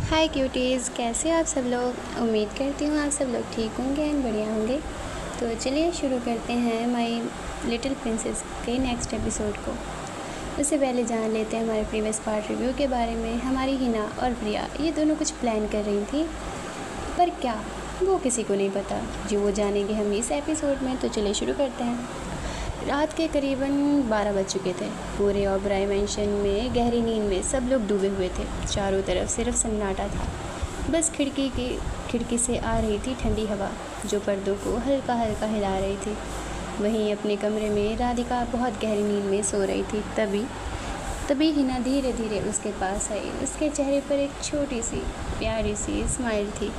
हाय cuties, कैसे आप सब लोग। उम्मीद करती हूँ आप सब लोग ठीक होंगे एंड बढ़िया होंगे। तो चलिए शुरू करते हैं माई लिटिल प्रिंसेस के नेक्स्ट एपिसोड को। उससे पहले जान लेते हैं हमारे प्रीवियस पार्ट रिव्यू के बारे में। हमारी हिना और प्रिया ये दोनों कुछ प्लान कर रही थी, पर क्या वो किसी को नहीं पता, जो वो जानेंगे हम इस एपिसोड में। तो चलिए शुरू करते हैं। रात के करीबन 12 बज चुके थे। पूरे ओबराय मैंशन में गहरी नींद में सब लोग डूबे हुए थे। चारों तरफ सिर्फ सन्नाटा था। बस खिड़की से आ रही थी ठंडी हवा, जो पर्दों को हल्का हल्का हिला रही थी। वहीं अपने कमरे में राधिका बहुत गहरी नींद में सो रही थी। तभी हिना धीरे धीरे उसके पास आई। उसके चेहरे पर एक छोटी सी प्यारी सी स्माइल थी।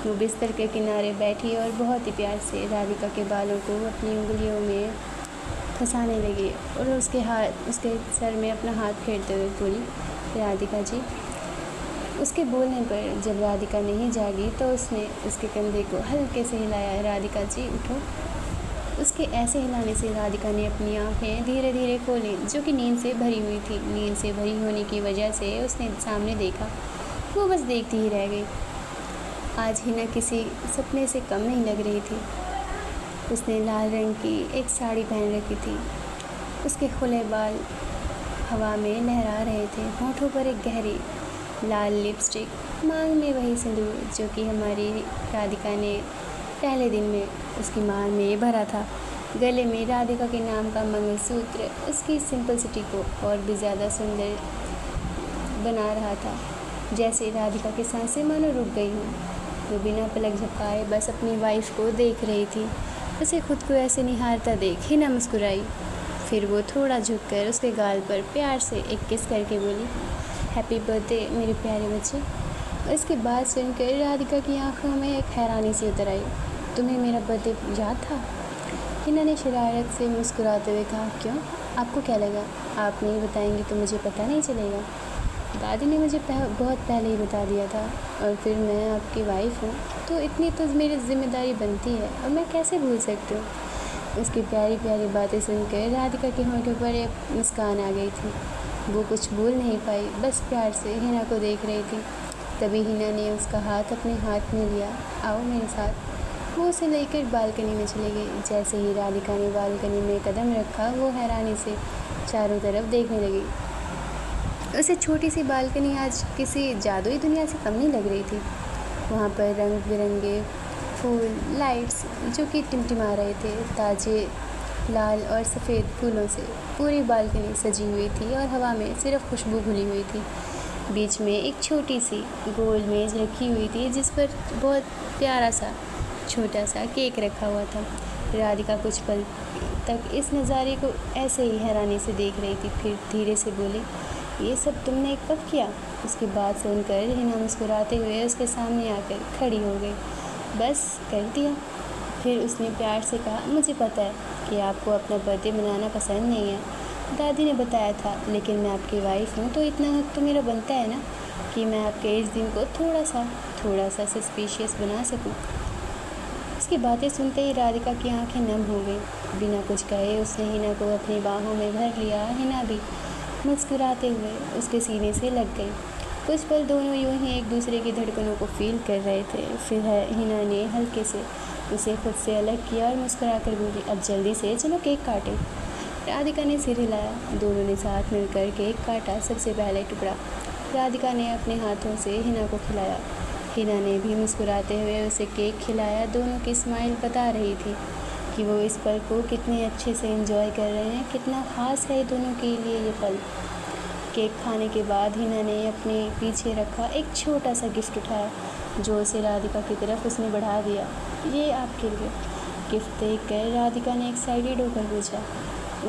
वो बिस्तर के किनारे बैठी और बहुत ही प्यार से राधिका के बालों को अपनी उंगलियों में फंसाने लगी और उसके सर में अपना हाथ फेरते हुए बोली, राधिका जी। उसके बोलने पर जब राधिका नहीं जागी तो उसने उसके कंधे को हल्के से हिलाया। राधिका जी उठो। उसके ऐसे हिलाने से राधिका ने अपनी आंखें धीरे धीरे खोली, जो कि नींद से भरी हुई थी। नींद से भरी होने की वजह से उसने सामने देखा। वो बस देखती ही रह गई। आज हिना किसी सपने से कम नहीं लग रही थी। उसने लाल रंग की एक साड़ी पहन रखी थी। उसके खुले बाल हवा में लहरा रहे थे। होठों पर एक गहरी लाल लिपस्टिक, मांग में वही सिंदूर जो कि हमारी राधिका ने पहले दिन में उसकी मांग में भरा था। गले में राधिका के नाम का मंगलसूत्र उसकी सिंपलिसिटी को और भी ज़्यादा सुंदर बना रहा था। जैसे राधिका की सांसें मानो रुक गई हों। वो बिना पलक झपकाए बस अपनी वाइफ को देख रही थी। उसे खुद को ऐसे निहारता देख हिना मुस्कुराई। फिर वो थोड़ा झुककर उसके गाल पर प्यार से एक किस करके बोली, हैप्पी बर्थडे मेरे प्यारे बच्चे। इसकी बात सुनकर राधिका की आंखों में एक हैरानी सी उतर आई। तुम्हें मेरा बर्थडे याद था? हिना ने शरारत से मुस्कुराते हुए कहा, क्यों, आपको क्या लगा आप नहीं बताएंगी तो मुझे पता नहीं चलेगा? दादी ने मुझे बहुत पहले ही बता दिया था, और फिर मैं आपकी वाइफ हूँ तो इतनी तो मेरी जिम्मेदारी बनती है, और मैं कैसे भूल सकती हूँ। उसकी प्यारी प्यारी बातें सुनकर राधिका के होठों पर एक मुस्कान आ गई थी। वो कुछ बोल नहीं पाई, बस प्यार से हिना को देख रही थी। तभी हिना ने उसका हाथ अपने हाथ में लिया। आओ मेरे साथ। वो उसे लेकर बालकनी में चली गई। जैसे ही राधिका ने बालकनी में कदम रखा, वो हैरानी से चारों तरफ देखने लगी। उसे छोटी सी बालकनी आज किसी जादुई दुनिया से कम नहीं लग रही थी। वहाँ पर रंग बिरंगे फूल, लाइट्स जो कि टिमटिमा रहे थे। ताजे लाल और सफ़ेद फूलों से पूरी बालकनी सजी हुई थी और हवा में सिर्फ खुशबू घुली हुई थी। बीच में एक छोटी सी गोल मेज़ रखी हुई थी, जिस पर बहुत प्यारा सा छोटा सा केक रखा हुआ था। राधिका कुछ पल तक इस नज़ारे को ऐसे ही हैरानी से देख रही थी, फिर धीरे से बोली, ये सब तुमने कब किया? उसकी बात सुनकर हिना मुस्कुराते हुए उसके सामने आकर खड़ी हो गई। बस कर दिया। फिर उसने प्यार से कहा, मुझे पता है कि आपको अपना बर्थडे मनाना पसंद नहीं है, दादी ने बताया था, लेकिन मैं आपकी वाइफ हूँ तो इतना हक तो मेरा बनता है ना कि मैं आपके इस दिन को थोड़ा सा सस्पिशियस बना सकूँ। उसकी बातें सुनते ही राधिका की आंखें नम हो गई। बिना कुछ कहे उसने हिना को अपनी बाहों में भर लिया। हिना भी मुस्कुराते हुए उसके सीने से लग गई। कुछ पल दोनों यूं ही एक दूसरे की धड़कनों को फील कर रहे थे। फिर हिना ने हल्के से उसे खुद से अलग किया और मुस्कुराकर बोली, अब जल्दी से चलो केक काटें। राधिका ने सिर हिलाया। दोनों ने साथ मिलकर केक काटा। सबसे पहले टुकड़ा राधिका ने अपने हाथों से हिना को खिलाया। हिना ने भी मुस्कुराते हुए उसे केक खिलाया। दोनों की स्माइल बता रही थी कि वो इस पल को कितने अच्छे से एंजॉय कर रहे हैं, कितना ख़ास है दोनों के लिए ये पल। केक खाने के बाद हिना ने अपने पीछे रखा एक छोटा सा गिफ्ट उठाया, जो उसे राधिका की तरफ उसने बढ़ा दिया। ये आपके लिए। गिफ्ट देखकर राधिका ने एक्साइटेड होकर पूछा।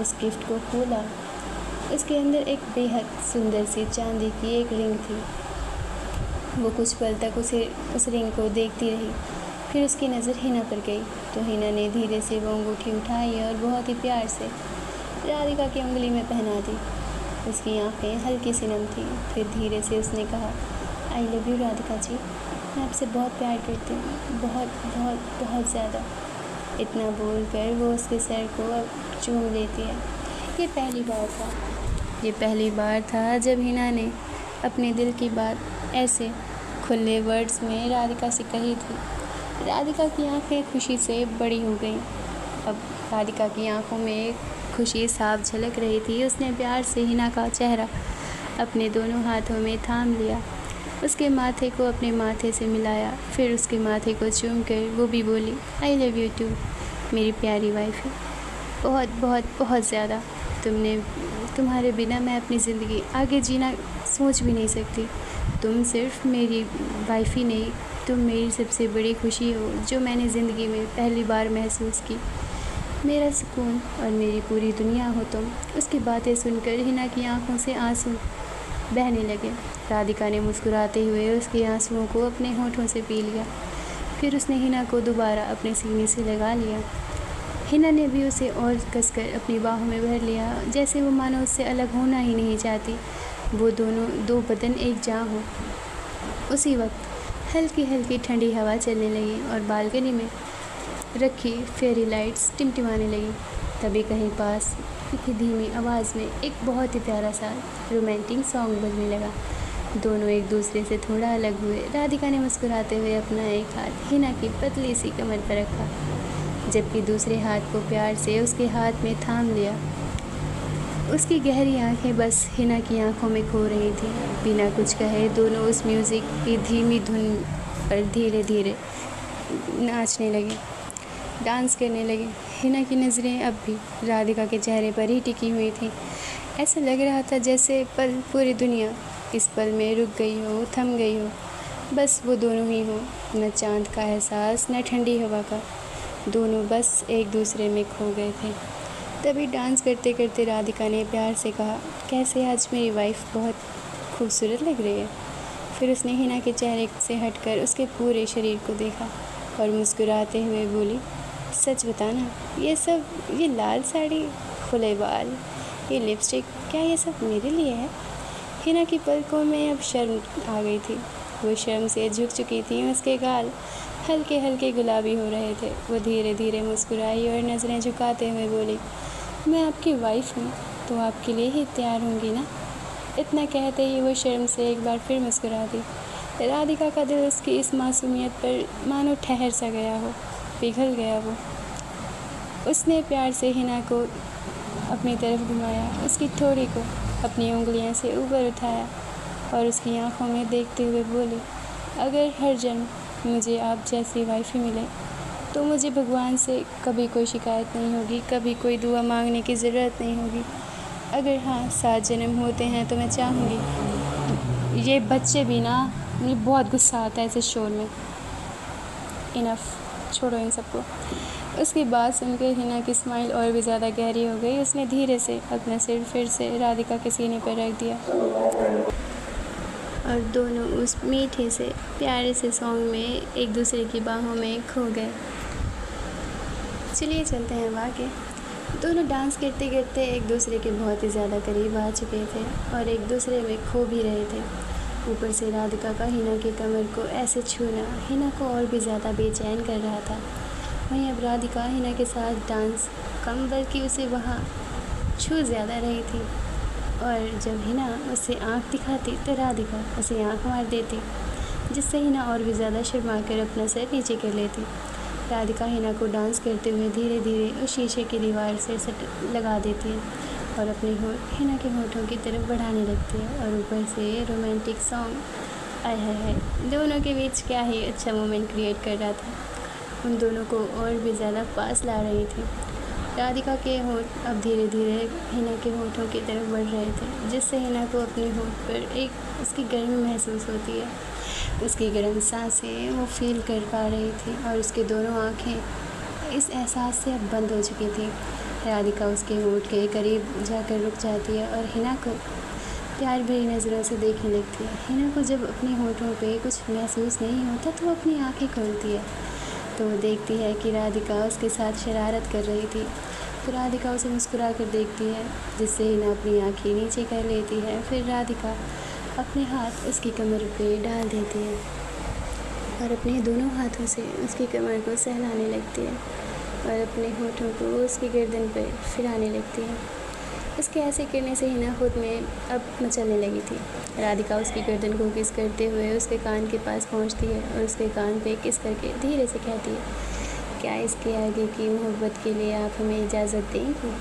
उस गिफ्ट को खोला। उसके अंदर एक बेहद सुंदर सी चांदी की एक रिंग थी। वो कुछ पल तक उस रिंग को देखती रही। फिर उसकी नज़र हिना पर गई तो हिना ने धीरे से वो अंगूठी उठाई और बहुत ही प्यार से राधिका की उंगली में पहना दी। उसकी आंखें हल्की सी नम थी। फिर धीरे से उसने कहा, I love you Radhika ji, मैं आपसे बहुत प्यार करती हूँ, बहुत बहुत बहुत ज़्यादा। इतना बोलकर वो उसके सर को चूम लेती है। ये पहली बार था जब हिना ने अपने दिल की बात ऐसे खुले वर्ड्स में राधिका से कही थी। राधिका की आंखें खुशी से बड़ी हो गईं। अब राधिका की आंखों में खुशी साफ झलक रही थी। उसने प्यार से हिना का चेहरा अपने दोनों हाथों में थाम लिया, उसके माथे को अपने माथे से मिलाया, फिर उसके माथे को चूम कर वो भी बोली, आई लव यू टू मेरी प्यारी वाइफ। बहुत बहुत बहुत ज़्यादा। तुम्हारे बिना मैं अपनी ज़िंदगी आगे जीना सोच भी नहीं सकती। तुम सिर्फ मेरी वाइफ ही नहीं, तुम मेरी सबसे बड़ी खुशी हो जो मैंने ज़िंदगी में पहली बार महसूस की। मेरा सुकून और मेरी पूरी दुनिया हो तुम। उसकी बातें सुनकर हिना की आंखों से आंसू बहने लगे। राधिका ने मुस्कुराते हुए उसके आंसुओं को अपने होठों से पी लिया। फिर उसने हिना को दोबारा अपने सीने से लगा लिया। हिना ने भी उसे और कसकर अपनी बाहों में भर लिया, जैसे वो मानो उससे अलग होना ही नहीं चाहती। वो दोनों दो बदन एक जान हो। उसी वक्त हल्की हल्की ठंडी हवा चलने लगी और बालकनी में रखी फेरी लाइट्स टिमटिमाने लगी। तभी कहीं पास की धीमी आवाज़ में एक बहुत ही प्यारा सा रोमांटिक सॉन्ग बजने लगा। दोनों एक दूसरे से थोड़ा अलग हुए। राधिका ने मुस्कुराते हुए अपना एक हाथ हिना की पतली सी कमर पर रखा, जबकि दूसरे हाथ को प्यार से उसके हाथ में थाम लिया। उसकी गहरी आंखें बस हिना की आंखों में खो रही थीं। बिना कुछ कहे दोनों उस म्यूज़िक की धीमी धुन पर धीरे धीरे नाचने लगे, डांस करने लगे। हिना की नज़रें अब भी राधिका के चेहरे पर ही टिकी हुई थीं। ऐसा लग रहा था जैसे पूरी दुनिया इस पल में रुक गई हो, थम गई हो। बस वो दोनों ही हो, न चाँद का एहसास न ठंडी हवा का। दोनों बस एक दूसरे में खो गए थे। तभी डांस करते करते राधिका ने प्यार से कहा, कैसे आज मेरी वाइफ बहुत खूबसूरत लग रही है। फिर उसने हिना के चेहरे से हटकर उसके पूरे शरीर को देखा और मुस्कुराते हुए बोली, सच बताना, ये लाल साड़ी, खुले बाल, ये लिपस्टिक, क्या ये सब मेरे लिए है? हिना की पलकों में अब शर्म आ गई थी। वो शर्म से झुक चुकी थी। उसके गाल हल्के हल्के गुलाबी हो रहे थे। वो धीरे धीरे मुस्कुराई और नज़रें झुकाते हुए बोली, मैं आपकी वाइफ हूँ तो आपके लिए ही तैयार होंगी ना। इतना कहते ही वो शर्म से एक बार फिर मुस्कुरा दी। राधिका का दिल उसकी इस मासूमियत पर मानो ठहर सा गया हो, पिघल गया वो। उसने प्यार से हिना को अपनी तरफ घुमाया, उसकी ठोड़ी को अपनी उंगलियों से ऊपर उठाया और उसकी आंखों में देखते हुए बोली, अगर हर जन्म मुझे आप जैसी वाइफ ही मिले तो मुझे भगवान से कभी कोई शिकायत नहीं होगी, कभी कोई दुआ मांगने की ज़रूरत नहीं होगी। अगर हाँ 7 जन्म होते हैं तो मैं चाहूँगी। ये बच्चे भी ना, मुझे बहुत गुस्सा आता है ऐसे शोर में। इनफ, छोड़ो इन सबको। उसकी बात सुनकर हिना की स्माइल और भी ज़्यादा गहरी हो गई। उसने धीरे से अपना सिर फिर से राधिका के सीने पर रख दिया और दोनों उस मीठे से प्यारे से सॉन्ग में एक दूसरे की बाहों में खो गए। चलिए चलते हैं आगे। दोनों डांस करते करते एक दूसरे के बहुत ही ज़्यादा करीब आ चुके थे और एक दूसरे में खो भी रहे थे। ऊपर से राधिका का हिना की कमर को ऐसे छूना हिना को और भी ज़्यादा बेचैन कर रहा था। वहीं अब राधिका हिना के साथ डांस कम बल्कि उसे वहाँ छू ज़्यादा रही थी और जब हिना उसे आँख दिखाती तो राधिका उसे आँख मार देती, जिससे हिना और भी ज़्यादा शर्मा कर अपना सर नीचे कर लेती। राधिका हिना को डांस करते हुए धीरे धीरे उस शीशे की दीवार से सट लगा देती है और अपने होठ हिना के होठों की तरफ बढ़ाने लगती है और ऊपर से रोमांटिक सॉन्ग आय है दोनों के बीच क्या ही अच्छा मोमेंट क्रिएट कर रहा था। उन दोनों को और भी ज़्यादा पास ला रही थी। राधिका के होठ अब धीरे धीरे हिना के होठों की तरफ बढ़ रहे थे, जिससे हिना को अपने होठ पर एक उसकी गर्मी महसूस होती है। उसकी गर्म सांसें वो फील कर पा रही थी और उसकी दोनों आँखें इस एहसास से अब बंद हो चुकी थी। राधिका उसके होठ के करीब जाकर रुक जाती है और हिना को प्यार भरी नज़रों से देखने लगती है। हिना को जब अपने होठों पे कुछ महसूस नहीं होता तो वो अपनी आँखें खोलती है तो वो देखती है कि राधिका उसके साथ शरारत कर रही थी। तो राधिका उसे मुस्कुरा कर देखती है, जिससे हिना अपनी आँखें नीचे कर लेती है। फिर राधिका अपने हाथ उसकी कमर पे डाल देती है और अपने दोनों हाथों से उसकी कमर को सहलाने लगती है और अपने होठों को उसकी गर्दन पर फिराने लगती है। उसके ऐसे करने से हिना खुद में अब मचलने लगी थी। राधिका उसकी गर्दन को किस करते हुए उसके कान के पास पहुंचती है और उसके कान पे किस करके धीरे से कहती है, क्या इसके आगे की मोहब्बत के लिए आप हमें इजाज़त देंगी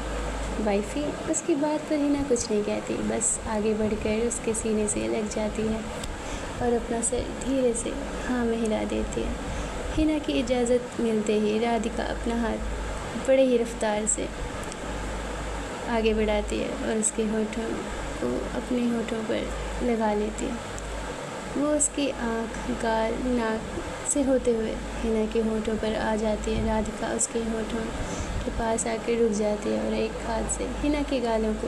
वाइफी। उसकी बात पर हिना कुछ नहीं कहती, बस आगे बढ़कर उसके सीने से लग जाती है और अपना सिर धीरे से हाँ में हिला देती है। हिना की इजाज़त मिलते ही राधिका अपना हाथ बड़े ही रफ्तार से आगे बढ़ाती है और उसके होठों को अपने होठों पर लगा लेती है। वो उसकी आँख, गाल, नाक से होते हुए हिना के होठों पर आ जाती है। राधिका उसके होठों के पास आकर रुक जाती है और एक हाथ से हिना के गालों को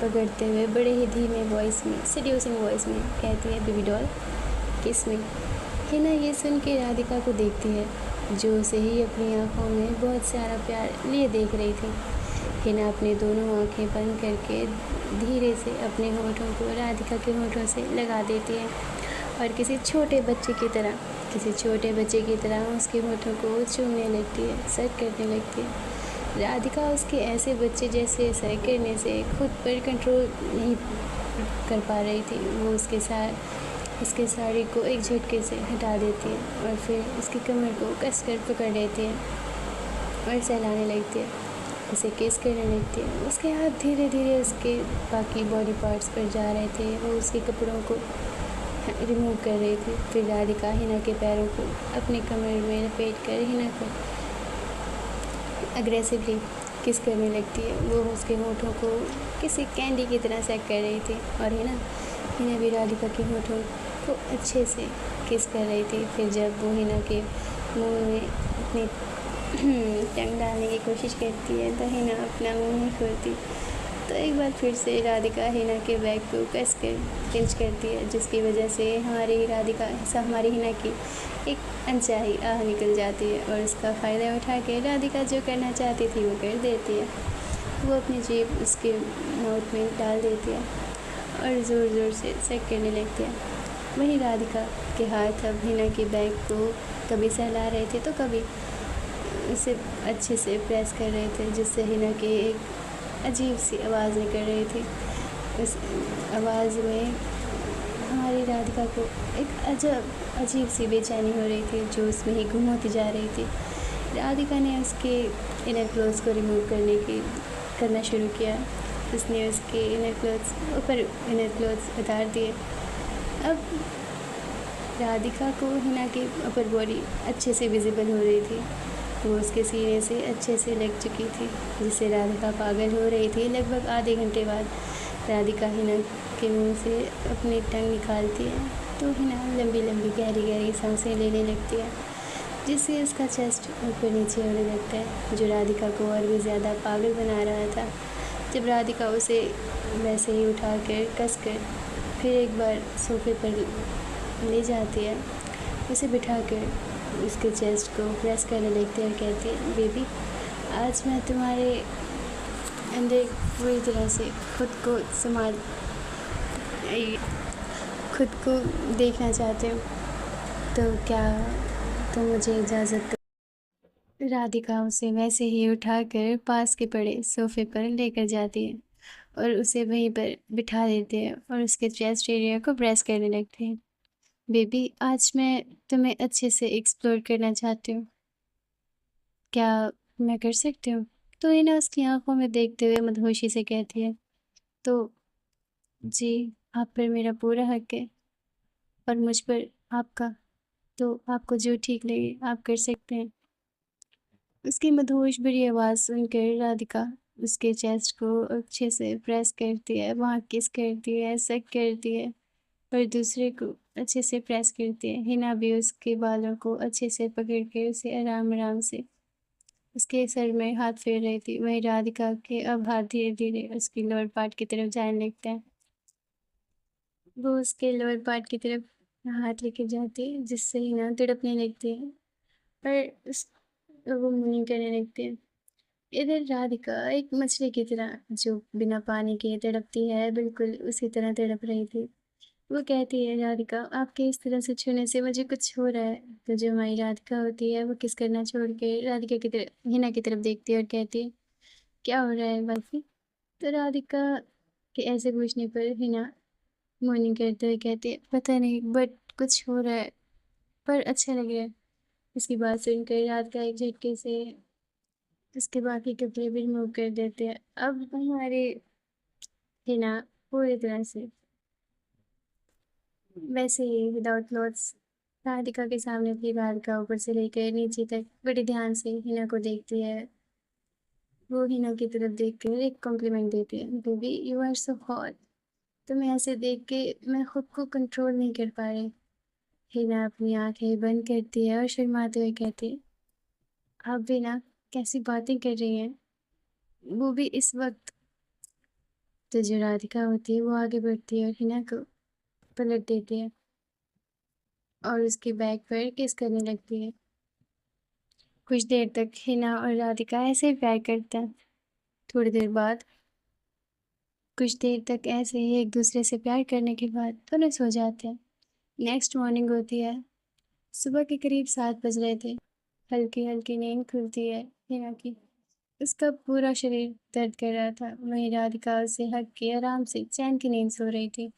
पकड़ते हुए बड़े ही धीमे वॉइस में, सेड्यूसिंग वॉइस में कहती है, बेबी डॉल किस में। हिना ये सुन के राधिका को देखती है, जो उसे ही अपनी आँखों में बहुत सारा प्यार लिए देख रही थी। हिना अपनी दोनों आँखें बंद करके धीरे से अपने होठों को राधिका के होठों से लगा देती है और किसी छोटे बच्चे की तरह उसके होठों को चूमने लगती है, सर करने लगती है। राधिका उसके ऐसे बच्चे जैसे सर करने से खुद पर कंट्रोल नहीं कर पा रही थी। वो उसके साड़ी को एक झटके से हटा देती है और फिर उसकी कमर को कसकर पकड़ लेती है और सहलाने लगती है, उसे किस करने लगती है। उसके हाथ धीरे धीरे उसके बाकी बॉडी पार्ट्स पर जा रहे थे, वो उसके कपड़ों को रिमूव कर रही थी। फिर राधिका हिना के पैरों को अपने कमर में लपेट कर हिना को अग्रेसिवली किस करने लगती है। वो उसके होठों को किसी कैंडी की तरह सेक कर रही थी और हिना भी राधिका के होठों को अच्छे से किस कर रही थी। फिर जब वो हिना के मुंह में अपनी टंग डालने की कोशिश करती है तो हिना अपना मुंह नहीं खोलती। तो एक बार फिर से राधिका हिना के बैग को कस कर पिंच करती है, जिसकी वजह से हमारी हिना की एक अनचाही आह निकल जाती है और उसका फ़ायदा उठा के राधिका जो करना चाहती थी वो कर देती है। वो अपनी जीभ उसके माउथ में डाल देती है और ज़ोर ज़ोर से सेक करने लगती है। वहीं राधिका के हाथ अब हिना के बैग को कभी सहला रहे थे तो कभी उसे अच्छे से प्रेस कर रहे थे, जिससे हिना की एक अजीब सी आवाज़ निकल रही थी। उस आवाज़ में हमारी राधिका को एक अजीब सी बेचैनी हो रही थी, जो उसमें ही गुम होती जा रही थी। राधिका ने उसके इनर क्लोथ्स को रिमूव करना शुरू किया। उसने उसके इनर क्लोथ्स उतार दिए। अब राधिका को हिना की अपर बॉडी अच्छे से विजिबल हो रही थी। वो उसके सीने से अच्छे से लग चुकी थी, जिससे राधिका पागल हो रही थी। लगभग आधे घंटे बाद राधिका हिना के मुंह से अपनी टंग निकालती है तो हिना लंबी लंबी गहरी गहरी सांसें लेने लगती है, जिससे उसका चेस्ट ऊपर नीचे होने लगता है, जो राधिका को और भी ज़्यादा पागल बना रहा था। जब राधिका उसे वैसे ही उठा कर कस कर फिर एक बार सोफे पर ले जाती है, उसे बिठा कर उसके चेस्ट को प्रेस करने लगती है और कहती है, बेबी आज मैं तुम्हारे अंदर पूरी तरह से खुद को देखना चाहते हो, तो क्या तुम मुझे इजाज़त दो। राधिका उसे वैसे ही उठाकर पास के पड़े सोफे पर लेकर जाती है और उसे वहीं पर बिठा देती है और उसके चेस्ट एरिया को प्रेस करने लगती है। बेबी आज मैं तुम्हें अच्छे से एक्सप्लोर करना चाहती हूँ, क्या मैं कर सकती हूँ। तो हिना उसकी आंखों में देखते हुए मदहोशी से कहती है, तो जी आप पर मेरा पूरा हक है और मुझ पर आपका, तो आपको जो ठीक लगे आप कर सकते हैं। उसकी मदहोश भरी आवाज़ सुनकर राधिका उसके चेस्ट को अच्छे से प्रेस करती है, वहाँ किस करती है, सक करती है और दूसरे को अच्छे से प्रेस करती है। हिना भी उसके बालों को अच्छे से पकड़ कर उसे आराम आराम से उसके सर में हाथ फेर रही थी। वहीं राधिका के अब हाथ धीरे धीरे उसकी लोअर पार्ट की तरफ जाने लगता है। वो उसके लोअर पार्ट की तरफ हाथ लेके जाती है, जिससे हिना तड़पने लगती है और वो मुनी करने लगती है। इधर राधिका एक मछली की तरह जो बिना पानी के तड़पती है, बिल्कुल उसी तरह तड़प रही थी। वो कहती है, राधिका आपके इस तरह से छूने से मुझे कुछ हो रहा है। तो जो हमारी राधिका होती है वो किस करना छोड़ के राधिका की तरफ हिना की तरफ देखती है और कहती है, क्या हो रहा है वाइफी। तो राधिका के ऐसे पूछने पर हिना मॉर्निंग करते हुए कहती है, पता नहीं बट कुछ हो रहा है, पर अच्छा लग रहा है। इसकी बात सुनकर राधिका एक झटके से उसके बाकी कपड़े भी रिमूव कर देते हैं। अब हमारे हिना पूरी तरह से वैसे ही विदाउट क्लॉथ्स राधिका के सामने अपनी राधिका ऊपर से लेकर नीचे तक बड़े ध्यान से हिना को देखती है। वो हिना की तरफ देखकर एक कॉम्प्लीमेंट देती है, baby you are so hot. तुम्हें ऐसे देख के मैं खुद को कंट्रोल नहीं कर पा रही। हिना अपनी आंखें बंद करती है और शर्माते हुए कहती है, आप भी ना कैसी बातें कर रही हैं, वो भी इस वक्त। तो जो राधिका होती है वो आगे बढ़ती है और हिना को पलट देती है और उसके बैक पर किस करने लगती है। कुछ देर तक हिना और राधिका ऐसे ही प्यार करते हैं। थोड़ी देर बाद कुछ देर तक ऐसे ही एक दूसरे से प्यार करने के बाद दोनों सो जाते हैं। नेक्स्ट मॉर्निंग होती है। सुबह के करीब 7 बज रहे थे। हल्की हल्की नींद खुलती है हिना की। उसका पूरा शरीर दर्द कर रहा था। वहीं राधिका उसे हक के आराम से चैन की नींद सो रही थी।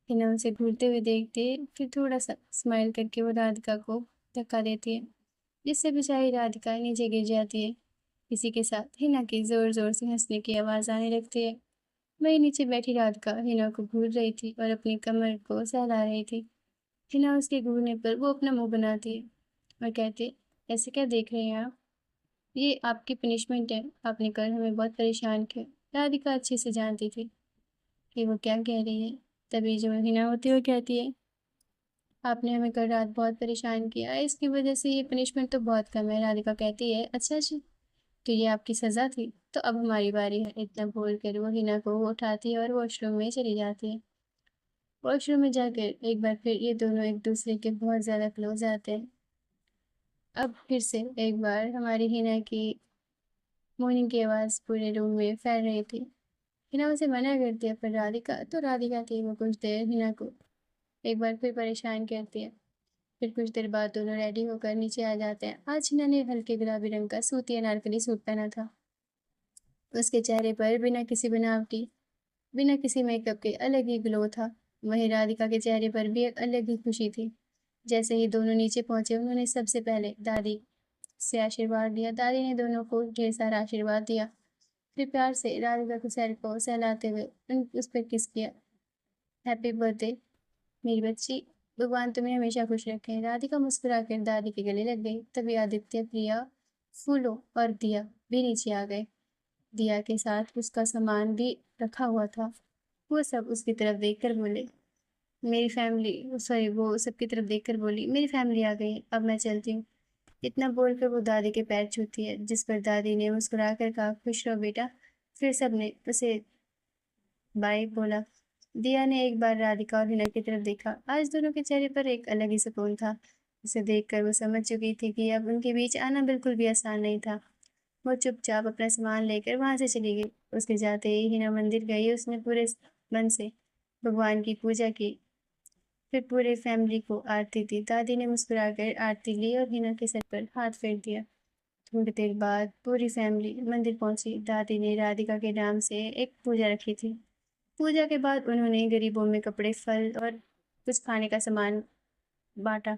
हिना उसे घूरते हुए देखते फिर थोड़ा सा स्माइल करके वो राधिका को धक्का देती है, जिससे बेचारी राधिका नीचे गिर जाती है। इसी के साथ हिना की जोर जोर से हंसने की आवाज़ आने लगती है। वहीं नीचे बैठी राधिका हिना को घूर रही थी और अपनी कमर को सहला रही थी। हिना उसके घूरने पर वो अपना मुंह बनाती है और कहती है, ऐसे क्या देख रहे हैं आप? ये आपकी पनिशमेंट है, आपने कल हमें बहुत परेशान किया। राधिका अच्छे से जानती थी कि वो क्या कह रही है। तभी जो हिना होती है वो कहती है, आपने हमें कल रात बहुत परेशान किया, इसकी वजह से ये पनिशमेंट तो बहुत कम है। राधिका कहती है, अच्छा जी, तो ये आपकी सज़ा थी, तो अब हमारी बारी है। इतना बोल कर वो हिना को उठाती है और वॉशरूम में चली जाती है। वॉशरूम में जाकर एक बार फिर ये दोनों एक दूसरे के बहुत ज़्यादा क्लोज आते हैं। अब फिर से एक बार हमारी हिना की मॉर्निंग की आवाज़ पूरे रूम में फैल रही थी। हिना उसे मना करती है, पर राधिका थी, वो कुछ देर हिना को एक बार फिर परेशान करती है। फिर कुछ देर बाद दोनों रेडी होकर नीचे आ जाते हैं। आज हिना ने हल्के गुलाबी रंग का सूती अनारकली सूट पहना था। उसके चेहरे पर बिना किसी मेकअप के अलग ही ग्लो था। वहीं राधिका के चेहरे पर भी एक अलग ही खुशी थी। जैसे ही दोनों नीचे पहुंचे उन्होंने सबसे पहले दादी से आशीर्वाद लिया। दादी ने दोनों को ढेर सारा आशीर्वाद दिया। फिर प्यार से राधिका को सर को सहलाते हुए उस पर किस किया। हैप्पी बर्थडे मेरी बच्ची, भगवान तुम्हें हमेशा खुश रखे। राधिका मुस्कुराकर दादी के गले लग गई। तभी आदित्य, प्रिया, फूलो और दिया भी नीचे आ गए। दिया के साथ उसका सामान भी रखा हुआ था। वो सब उसकी तरफ देखकर बोले, मेरी फैमिली सॉरी वो सबकी तरफ देखकर बोली, मेरी फैमिली आ गई, अब मैं चलती हूँ। इतना बोलकर वो दादी के पैर छूती है, जिस पर दादी ने मुस्कुराकर कहा, खुश रहो बेटा। फिर सबने उसे बाय बोला। दिया ने एक बार राधिका और हिना की तरफ देखा। आज दोनों के चेहरे पर एक अलग ही सुकून था। उसे देखकर वो समझ चुकी थी कि अब उनके बीच आना बिल्कुल भी आसान नहीं था। वो चुपचाप अपना सामान लेकर वहां से चली गई। उसके जाते ही हिना मंदिर गई। उसने पूरे मन से भगवान की पूजा की, फिर पूरे फैमिली को आरती दी। दादी ने मुस्कुराकर आरती ली और हिना के सर पर हाथ फेर दिया। थोड़ी देर बाद पूरी फैमिली मंदिर पहुंची। दादी ने राधिका के नाम से एक पूजा रखी थी। पूजा के बाद उन्होंने गरीबों में कपड़े, फल और कुछ खाने का सामान बांटा।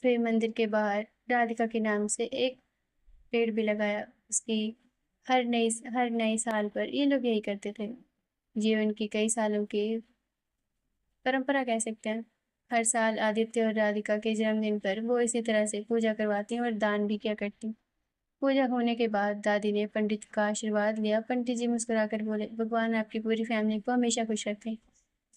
फिर मंदिर के बाहर राधिका के नाम से एक पेड़ भी लगाया। उसकी हर नए साल पर ये लोग यही करते थे। ये उनकी कई सालों की परंपरा कह सकते हैं। हर साल आदित्य और राधिका के जन्मदिन पर वो इसी तरह से पूजा करवाती और दान भी किया करती। पूजा होने के बाद दादी ने पंडित का आशीर्वाद लिया। पंडित जी मुस्कुराकर बोले, भगवान आपकी पूरी फैमिली को हमेशा खुश रखें।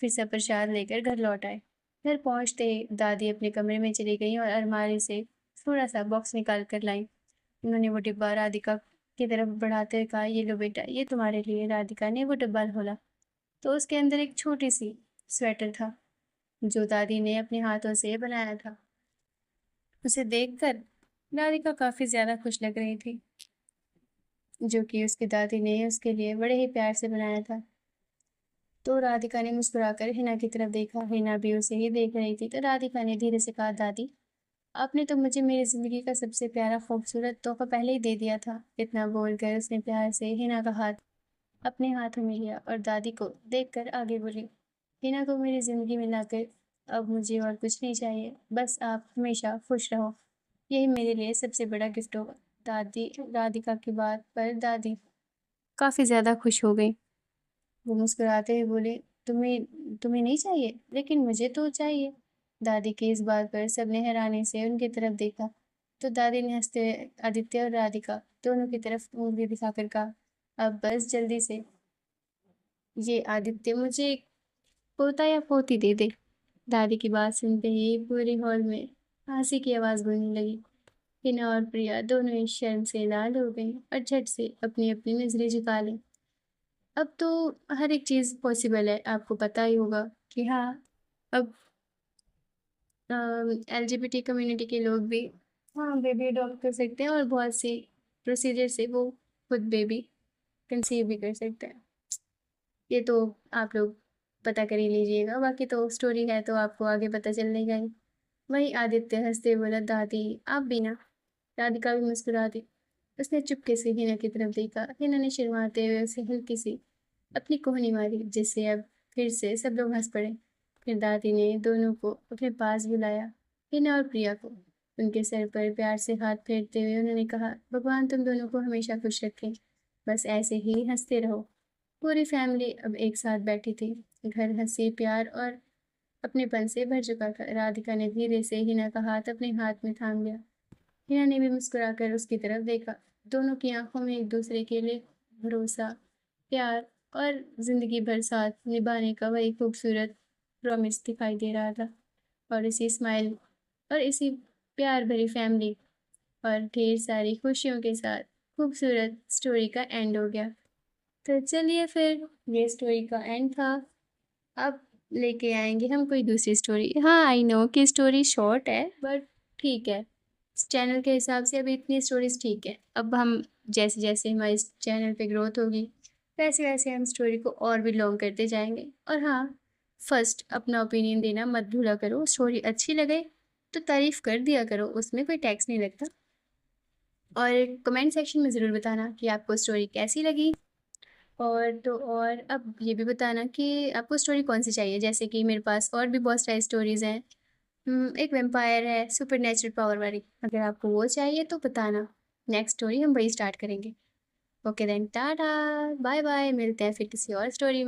फिर सब प्रसाद लेकर घर लौट आए। घर पहुंचते ही दादी अपने कमरे में चली गई और अलमारी से थोड़ा सा बॉक्स निकाल कर लाई। उन्होंने वो डिब्बा राधिका की तरफ बढ़ाते हुए कहा, ये लो बेटा, ये तुम्हारे लिए। राधिका ने वो डिब्बा खोला तो उसके अंदर एक छोटी सी स्वेटर था, जो दादी ने अपने हाथों से बनाया था। उसे देखकर राधिका काफी ज्यादा खुश लग रही थी, जो कि उसकी दादी ने उसके लिए बड़े ही प्यार से बनाया था। तो राधिका ने मुस्कुराकर हिना की तरफ देखा। हिना भी उसे ही देख रही थी। तो राधिका ने धीरे से कहा, दादी, आपने तो मुझे मेरी जिंदगी का सबसे प्यारा खूबसूरत तोहफा पहले ही दे दिया था। इतना बोलकर उसने प्यार से हिना का हाथ अपने हाथों में लिया और दादी को देखकर आगे बोली, हिना को मेरी ज़िंदगी में लाकर अब मुझे और कुछ नहीं चाहिए, बस आप हमेशा खुश रहो, यही मेरे लिए सबसे बड़ा गिफ्ट होगा। दादी राधिका की बात पर दादी काफ़ी ज़्यादा खुश हो गई। वो मुस्कुराते हुए बोले, तुम्हें तुम्हें नहीं चाहिए, लेकिन मुझे तो चाहिए। दादी की इस बात पर सबने हैरानी से उनकी तरफ देखा, तो दादी ने हंसते हुए आदित्य और राधिका दोनों की तरफ उंगली दिखाकर कहा, अब बस जल्दी से ये आदित्य मुझे एक पोता या पोती दे दे। दादी की बात सुनते ही पूरे हॉल में हंसी की आवाज़ गूंजने लगी। हिना और प्रिया दोनों ही शर्म से लाल हो गईं और झट से अपनी अपनी नजरें झुका लीं। अब तो हर एक चीज़ पॉसिबल है, आपको पता ही होगा कि हाँ, अब एलजीबीटी कम्युनिटी के लोग भी हाँ बेबी अडॉप्ट कर सकते हैं और बहुत सी प्रोसीजर से वो खुद बेबी कंसीव भी कर सकते हैं। ये तो आप लोग पता कर ही लीजिएगा, बाकी तो स्टोरी है तो आपको आगे पता चलेगा ही। वहीं आदित्य हंसते हुए बोला, दादी आप भी ना। राधिका भी मुस्कुरा दी। उसने चुपके से हिना की तरफ देखा। हिना ने शर्माते हुए उसे हल्की सी अपनी कोहनी मारी, जिससे अब फिर से सब लोग हंस पड़े। फिर दादी ने दोनों को अपने पास बुलाया, हिना और प्रिया को। उनके सर पर प्यार से हाथ फेरते हुए उन्होंने कहा, भगवान तुम दोनों को हमेशा खुश रखें, बस ऐसे ही हंसते रहो। पूरी फैमिली अब एक साथ बैठी थी। घर हंसी प्यार और अपनेपन से भर चुका था। राधिका ने धीरे से हिना का हाथ अपने हाथ में थाम लिया। हिना ने भी मुस्कुराकर उसकी तरफ देखा। दोनों की आंखों में एक दूसरे के लिए भरोसा, प्यार और जिंदगी भर साथ निभाने का वही खूबसूरत प्रॉमिस दिखाई दे रहा था। और इसी स्माइल और इसी प्यार भरी फैमिली और ढेर सारी खुशियों के साथ खूबसूरत स्टोरी का एंड हो गया। तो चलिए फिर, ये स्टोरी का एंड था। अब लेके आएंगे हम कोई दूसरी स्टोरी। हाँ आई नो कि स्टोरी शॉर्ट है, बट ठीक है, इस चैनल के हिसाब से अभी इतनी स्टोरीज ठीक है। अब हम जैसे जैसे हमारे इस चैनल पे ग्रोथ होगी, वैसे वैसे हम स्टोरी को और भी लॉन्ग करते जाएंगे। और हाँ, फर्स्ट अपना ओपिनियन देना मत भूला करो। स्टोरी अच्छी लगे तो तारीफ़ कर दिया करो, उसमें कोई टैक्स नहीं लगता। और कमेंट सेक्शन में ज़रूर बताना कि आपको स्टोरी कैसी लगी। और तो और अब ये भी बताना कि आपको स्टोरी कौन सी चाहिए, जैसे कि मेरे पास और भी बहुत सारी स्टोरीज़ हैं। एक वेम्पायर है सुपर नेचुरल पावर वाली, अगर आपको वो चाहिए तो बताना, नेक्स्ट स्टोरी हम वही स्टार्ट करेंगे। Okay then, tata bye bye, मिलते हैं फिर किसी और स्टोरी में।